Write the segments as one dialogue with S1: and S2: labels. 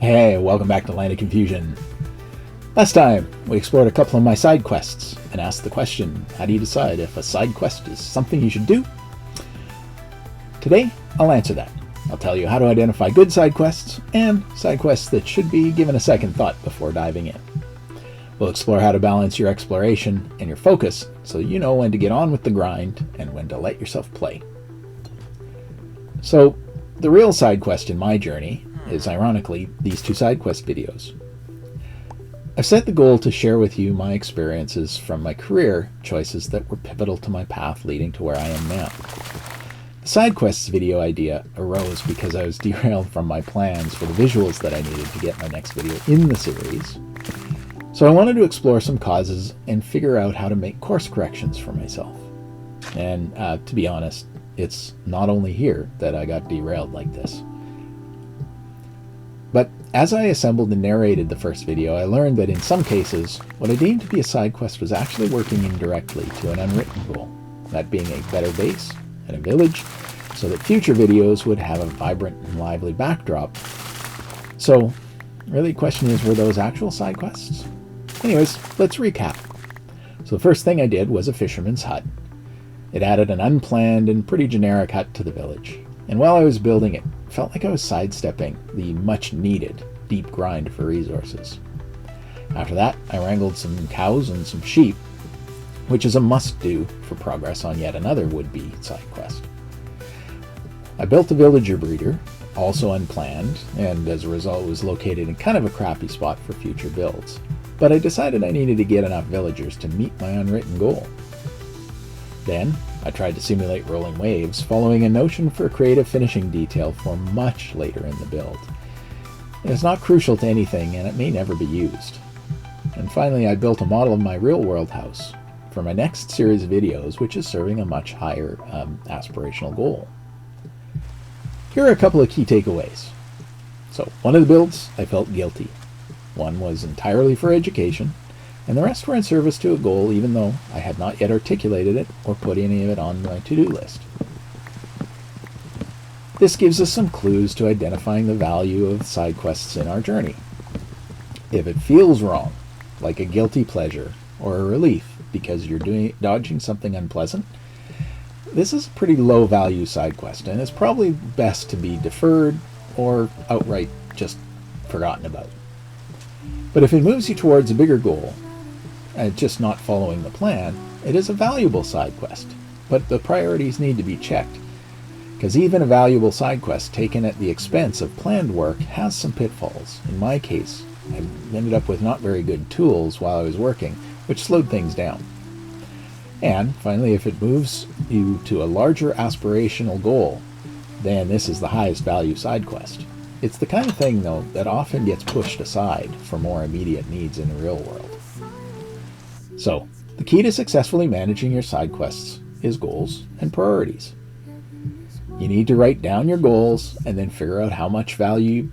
S1: Hey, welcome back to Land of Confusion. Last time, we explored a couple of my side quests and asked the question, how do you decide if a side quest is something you should do? Today, I'll answer that. I'll tell you how to identify good side quests and side quests that should be given a second thought before diving in. We'll explore how to balance your exploration and your focus so you know when to get on with the grind and when to let yourself play. So, the real side quest in my journey is, ironically, these two side quest videos. I've set the goal to share with you my experiences from my career choices that were pivotal to my path leading to where I am now. The side quests video idea arose because I was derailed from my plans for the visuals that I needed to get my next video in the series. So I wanted to explore some causes and figure out how to make course corrections for myself. And to be honest, it's not only here that I got derailed like this. But as I assembled and narrated the first video, I learned that in some cases, what I deemed to be a side quest was actually working indirectly to an unwritten goal, that being a better base and a village, so that future videos would have a vibrant and lively backdrop. So, really the question is, were those actual side quests? Anyways, let's recap. So the first thing I did was a fisherman's hut. It added an unplanned and pretty generic hut to the village. And while I was building it, it felt like I was sidestepping the much-needed deep grind for resources. After that, I wrangled some cows and some sheep, which is a must-do for progress on yet another would-be side quest. I built a villager breeder, also unplanned, and as a result was located in kind of a crappy spot for future builds. But I decided I needed to get enough villagers to meet my unwritten goal. Then, I tried to simulate rolling waves, following a notion for a creative finishing detail for much later in the build. It's not crucial to anything, and it may never be used. And finally, I built a model of my real-world house for my next series of videos, which is serving a much higher aspirational goal. Here are a couple of key takeaways. So, one of the builds, I felt guilty. One was entirely for education, and the rest were in service to a goal, even though I had not yet articulated it or put any of it on my to-do list. This gives us some clues to identifying the value of side quests in our journey. If it feels wrong, like a guilty pleasure or a relief because you're dodging something unpleasant, this is a pretty low-value side quest, and it's probably best to be deferred or outright just forgotten about. But if it moves you towards a bigger goal, just not following the plan, it is a valuable side quest. But the priorities need to be checked, because even a valuable side quest taken at the expense of planned work has some pitfalls. In my case, I ended up with not very good tools while I was working, which slowed things down. And finally, if it moves you to a larger aspirational goal, then this is the highest value side quest. It's the kind of thing, though, that often gets pushed aside for more immediate needs in the real world. So, the key to successfully managing your side quests is goals and priorities. You need to write down your goals and then figure out how much value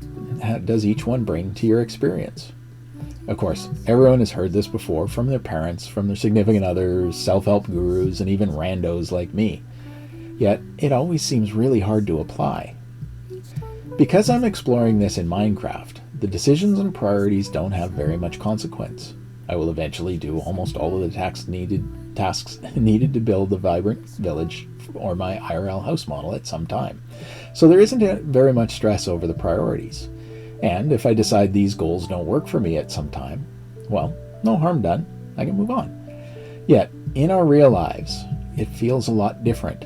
S1: does each one bring to your experience. Of course, everyone has heard this before from their parents, from their significant others, self-help gurus, and even randos like me. Yet, it always seems really hard to apply. Because I'm exploring this in Minecraft, the decisions and priorities don't have very much consequence. I will eventually do almost all of the tasks needed to build the vibrant village or my IRL house model at some time. So there isn't very much stress over the priorities. And if I decide these goals don't work for me at some time, well, no harm done. I can move on. Yet, in our real lives, it feels a lot different.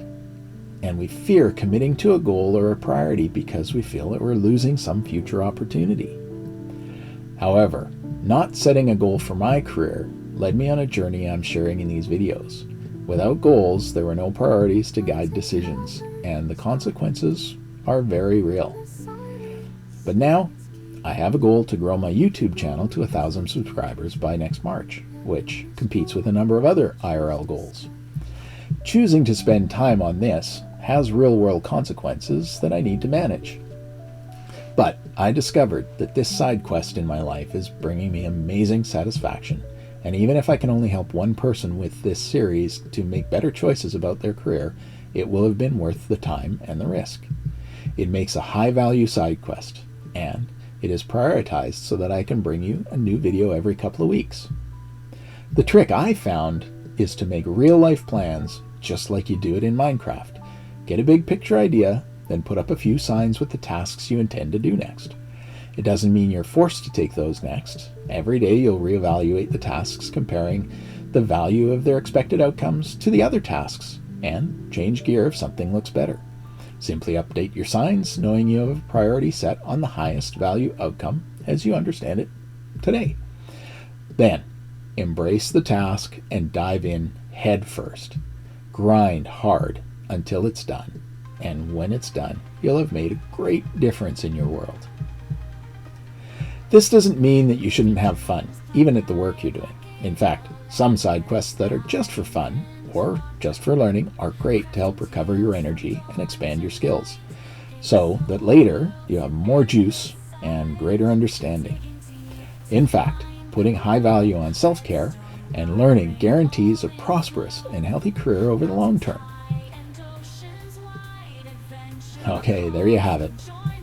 S1: And we fear committing to a goal or a priority because we feel that we're losing some future opportunity. However, not setting a goal for my career led me on a journey I'm sharing in these videos. Without goals, there were no priorities to guide decisions, and the consequences are very real. But now, I have a goal to grow my YouTube channel to 1,000 subscribers by next March, which competes with a number of other IRL goals. Choosing to spend time on this has real-world consequences that I need to manage. But I discovered that this side quest in my life is bringing me amazing satisfaction, and even if I can only help one person with this series to make better choices about their career, it will have been worth the time and the risk. It makes a high-value side quest, and It is prioritized so that I can bring you a new video every couple of weeks. The trick I found is to make real-life plans just like you do it in Minecraft. Get a big picture idea, then put up a few signs with the tasks you intend to do next. It doesn't mean you're forced to take those next. Every day you'll reevaluate the tasks, comparing the value of their expected outcomes to the other tasks, and change gear if something looks better. Simply update your signs, knowing you have a priority set on the highest value outcome as you understand it today. Then, embrace the task and dive in head first. Grind hard until it's done. And when it's done, you'll have made a great difference in your world. This doesn't mean that you shouldn't have fun, even at the work you're doing. In fact, some side quests that are just for fun or just for learning are great to help recover your energy and expand your skills, so that later you have more juice and greater understanding. In fact, putting high value on self-care and learning guarantees a prosperous and healthy career over the long term. Okay, there you have it.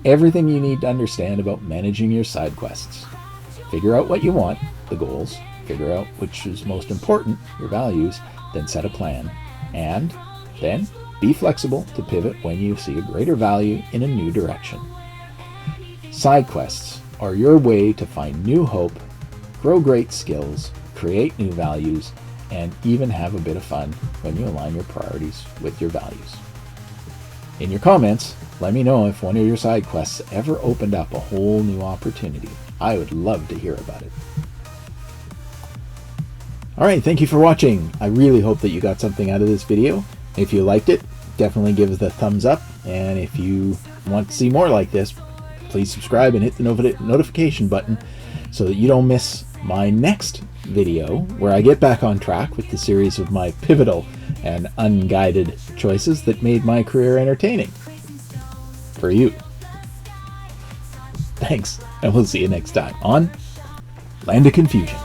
S1: Everything you need to understand about managing your side quests. Figure out what you want, the goals, figure out which is most important, your values, then set a plan. And then be flexible to pivot when you see a greater value in a new direction. Side quests are your way to find new hope, grow great skills, create new values, and even have a bit of fun when you align your priorities with your values. In your comments, let me know if one of your side quests ever opened up a whole new opportunity. I would love to hear about it. Alright, thank you for watching. I really hope that you got something out of this video. If you liked it, definitely give it a thumbs up. And if you want to see more like this, please subscribe and hit the notification button so that you don't miss my next video, where I get back on track with the series of my pivotal and unguided choices that made my career entertaining for you. Thanks, and we'll see you next time on Land of Confusion.